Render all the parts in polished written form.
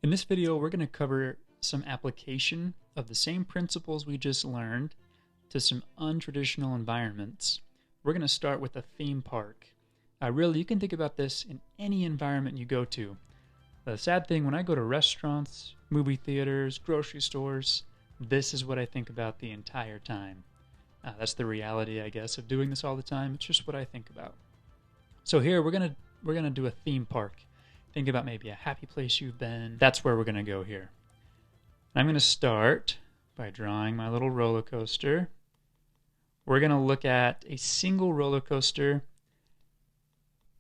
In this video, we're going to cover some application of the same principles we just learned to some untraditional environments. We're going to start with a theme park. Really, you can think about this in any environment you go to. The sad thing, when I go to restaurants, movie theaters, grocery stores, this is what I think about the entire time. That's the reality, I guess, of doing this all the time. It's just what I think about. So here, we're gonna do a theme park. Think about maybe a happy place you've been. That's where we're gonna go here. I'm gonna start by drawing my little roller coaster. We're gonna look at a single roller coaster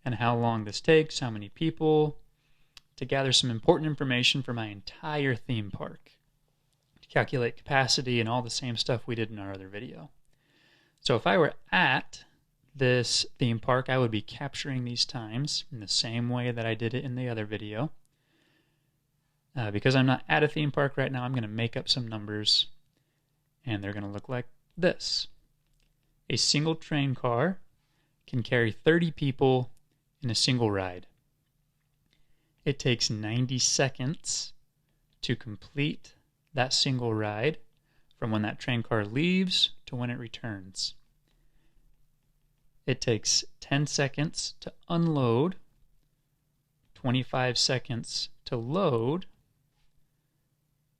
and how long this takes, how many people, to gather some important information for my entire theme park, to calculate capacity and all the same stuff we did in our other video. So if I were at this theme park, I would be capturing these times in the same way that I did it in the other video. Because I'm not at a theme park right now, I'm going to make up some numbers, and they're going to look like this. A single train car can carry 30 people in a single ride. It takes 90 seconds to complete that single ride from when that train car leaves to when it returns. It takes 10 seconds to unload, 25 seconds to load,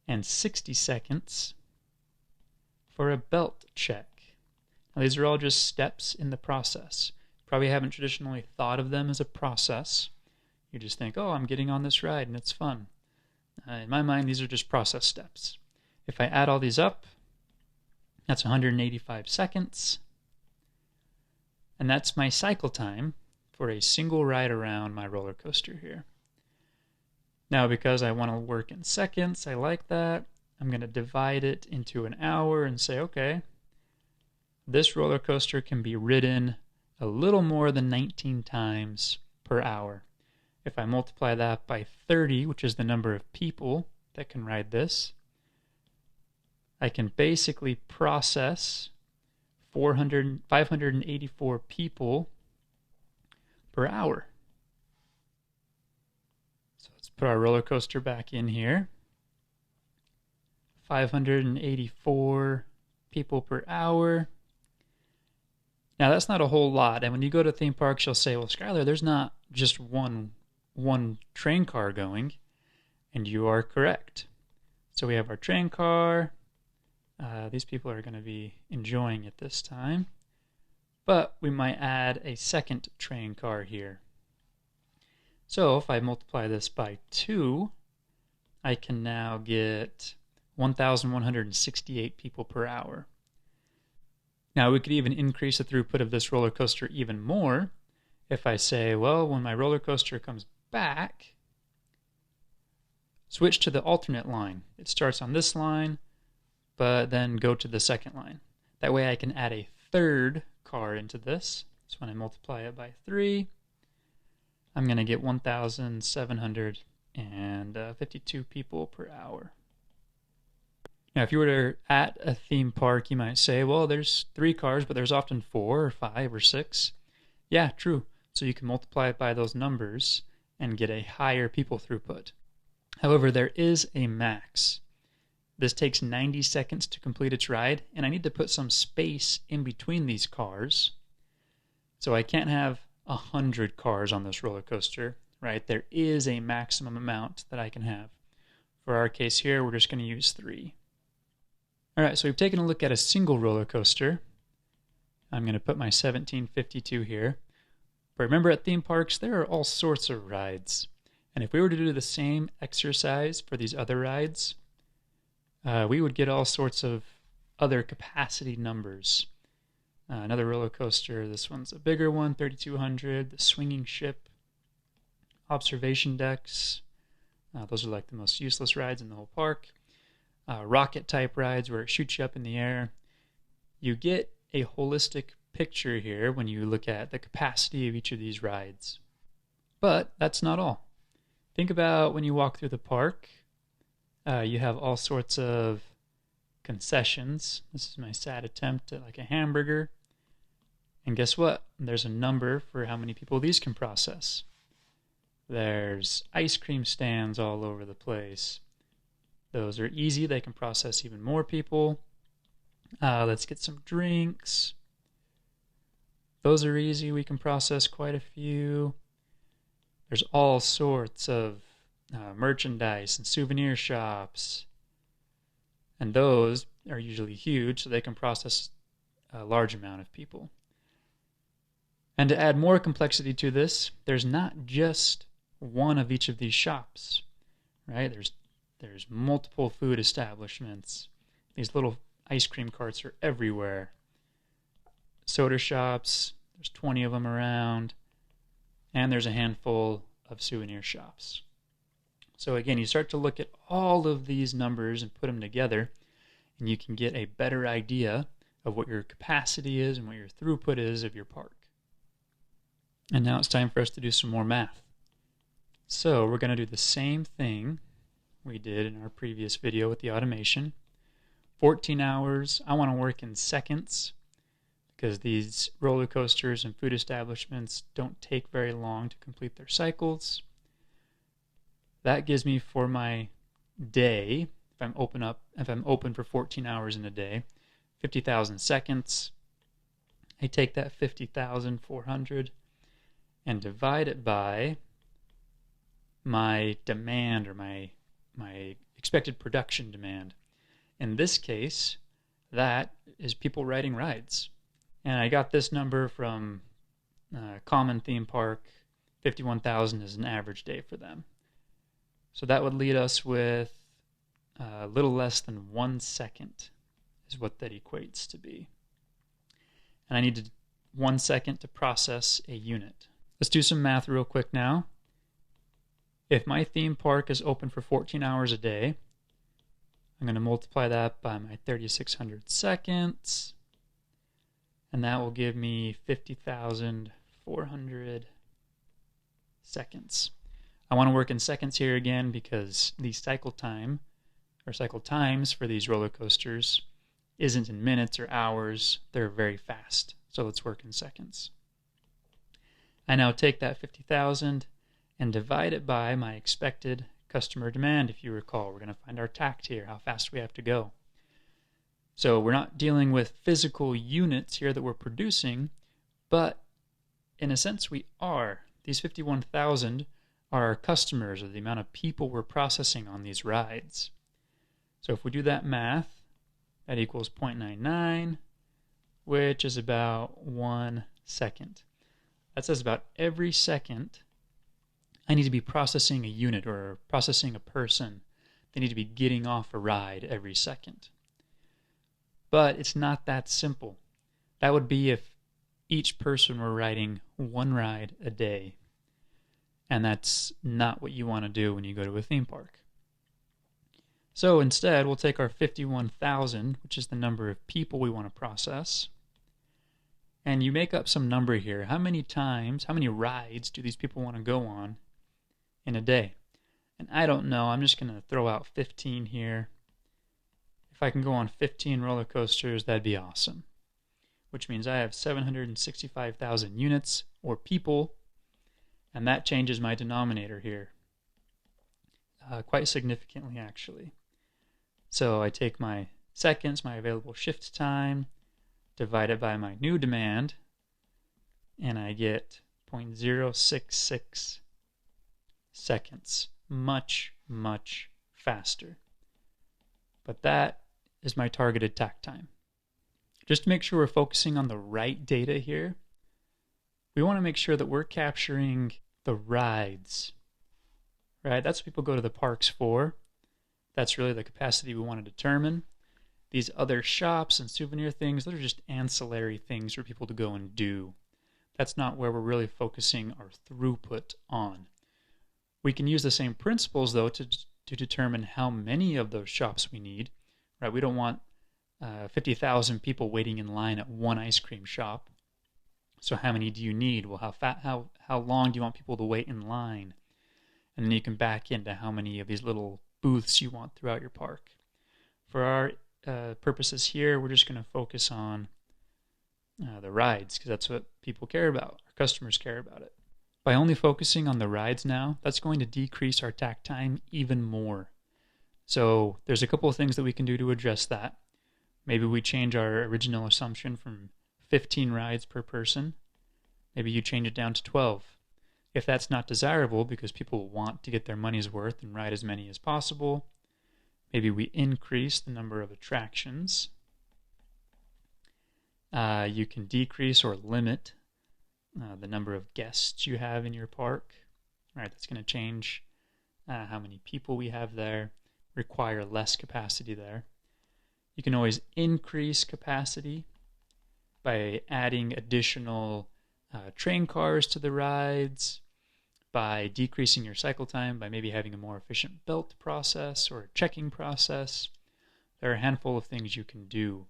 and 60 seconds for a belt check. Now, these are all just steps in the process. Probably haven't traditionally thought of them as a process. You just think, oh, I'm getting on this ride and it's fun. In my mind, these are just process steps. If I add all these up, that's 185 seconds. And that's my cycle time for a single ride around my roller coaster here. Now, because I want to work in seconds, I like that. I'm going to divide it into an hour and say, okay, this roller coaster can be ridden a little more than 19 times per hour. If I multiply that by 30, which is the number of people that can ride this, I can basically process 584 people per hour. So let's put our roller coaster back in here. 584 people per hour. Now that's not a whole lot, and when you go to theme parks, you'll say, well, Skylar, there's not just one train car going, and you are correct. So we have our train car. These people are going to be enjoying it this time. But we might add a second train car here. So if I multiply this by 2, I can now get 1,168 people per hour. Now we could even increase the throughput of this roller coaster even more if I say, well, when my roller coaster comes back, switch to the alternate line. It starts on this line, but then go to the second line. That way I can add a third car into this. So when I multiply it by 3, I'm going to get 1,752 people per hour. Now, if you were at a theme park, you might say, well, there's 3 cars, but there's often 4 or 5 or 6. Yeah, true. So you can multiply it by those numbers and get a higher people throughput. However, there is a max. This takes 90 seconds to complete its ride, and I need to put some space in between these cars. So I can't have 100 cars on this roller coaster, right? There is a maximum amount that I can have. For our case here, we're just going to use 3. All right, so we've taken a look at a single roller coaster. I'm going to put my 1752 here. But remember, at theme parks, there are all sorts of rides. And if we were to do the same exercise for these other rides, we would get all sorts of other capacity numbers. Another roller coaster, this one's a bigger one, 3,200. The swinging ship, observation decks. Those are like the most useless rides in the whole park. Rocket type rides where it shoots you up in the air. You get a holistic picture here when you look at the capacity of each of these rides. But that's not all. Think about when you walk through the park. You have all sorts of concessions. This is my sad attempt at like a hamburger. And guess what? There's a number for how many people these can process. There's ice cream stands all over the place. Those are easy. They can process even more people. Let's get some drinks. Those are easy. We can process quite a few. There's all sorts of merchandise and souvenir shops. And those are usually huge, so they can process a large amount of people. And to add more complexity to this, there's not just one of each of these shops, right? There's multiple food establishments. These little ice cream carts are everywhere. Soda shops, there's 20 of them around, and there's a handful of souvenir shops. So again, you start to look at all of these numbers and put them together, and you can get a better idea of what your capacity is and what your throughput is of your park. And now it's time for us to do some more math. So we're going to do the same thing we did in our previous video with the automation. 14 hours, I want to work in seconds because these roller coasters and food establishments don't take very long to complete their cycles. That gives me for my day, if I'm open for 14 hours in a day, 50,000 seconds. I take that 50,400 and divide it by my demand, or my expected production demand. In this case, that is people riding rides. And I got this number from Common Theme Park. 51,000 is an average day for them. So that would lead us with a little less than 1 second is what that equates to be. And I needed 1 second to process a unit. Let's do some math real quick now. If my theme park is open for 14 hours a day, I'm going to multiply that by my 3,600 seconds, and that will give me 50,400 seconds. I want to work in seconds here again because the cycle time, or cycle times for these roller coasters, isn't in minutes or hours. They're very fast. So let's work in seconds. I now take that 50,000 and divide it by my expected customer demand. If you recall, we're going to find our tact here, how fast we have to go. So we're not dealing with physical units here that we're producing, but in a sense we are. These 51,000 are our customers, or the amount of people we're processing on these rides. So if we do that math, that equals 0.99, which is about 1 second. That says about every second I need to be processing a unit or processing a person. They need to be getting off a ride every second. But it's not that simple. That would be if each person were riding one ride a day. And that's not what you want to do when you go to a theme park. So instead, we'll take our 51,000, which is the number of people we want to process, and you make up some number here. How many rides do these people want to go on in a day? And I don't know. I'm just going to throw out 15 here. If I can go on 15 roller coasters, that'd be awesome. Which means I have 765,000 units, or people, and that changes my denominator here. Quite significantly, actually. So I take my seconds, my available shift time, divide it by my new demand, and I get 0.066 seconds. Much, much faster. But that is my targeted tact time. Just to make sure we're focusing on the right data here, we want to make sure that we're capturing the rides, right? That's what people go to the parks for. That's really the capacity we want to determine. These other shops and souvenir things, those are just ancillary things for people to go and do. That's not where we're really focusing our throughput on. We can use the same principles, though, to determine how many of those shops we need. Right? We don't want 50,000 people waiting in line at one ice cream shop. So how many do you need? Well, how long do you want people to wait in line? And then you can back into how many of these little booths you want throughout your park. For our purposes here, we're just going to focus on the rides, because that's what people care about. Our customers care about it. By only focusing on the rides now, that's going to decrease our takt time even more. So there's a couple of things that we can do to address that. Maybe we change our original assumption from 15 rides per person. Maybe you change it down to 12. If that's not desirable because people want to get their money's worth and ride as many as possible, maybe we increase the number of attractions. You can decrease or limit the number of guests you have in your park. All right, that's going to change how many people we have there, require less capacity there. You can always increase capacity by adding additional train cars to the rides, by decreasing your cycle time, by maybe having a more efficient belt process or a checking process. There are a handful of things you can do.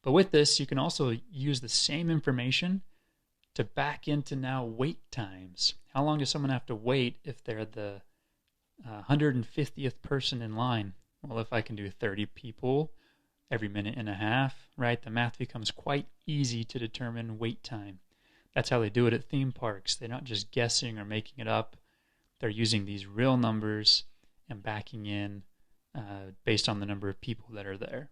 But with this, you can also use the same information to back into now wait times. How long does someone have to wait if they're the 150th person in line? Well, if I can do 30 people every minute and a half, right, the math becomes quite easy to determine wait time. That's how they do it at theme parks. They're not just guessing or making it up. They're using these real numbers and backing in based on the number of people that are there.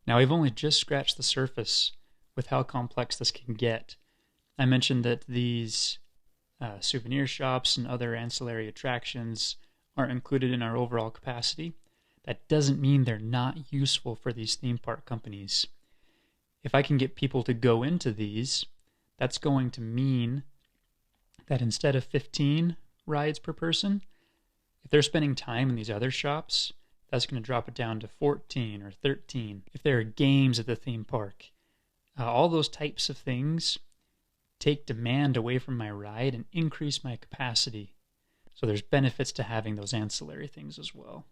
Now, we've only just scratched the surface with how complex this can get. I mentioned that these souvenir shops and other ancillary attractions aren't included in our overall capacity. That doesn't mean they're not useful for these theme park companies. If I can get people to go into these, that's going to mean that instead of 15 rides per person, if they're spending time in these other shops, that's going to drop it down to 14 or 13. If there are games at the theme park, all those types of things take demand away from my ride and increase my capacity. So there's benefits to having those ancillary things as well.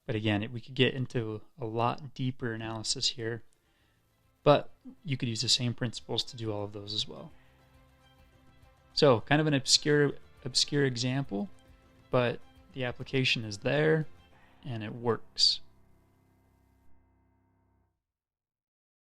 But again, we could get into a lot deeper analysis here. But you could use the same principles to do all of those as well. So kind of an obscure example, but the application is there and it works.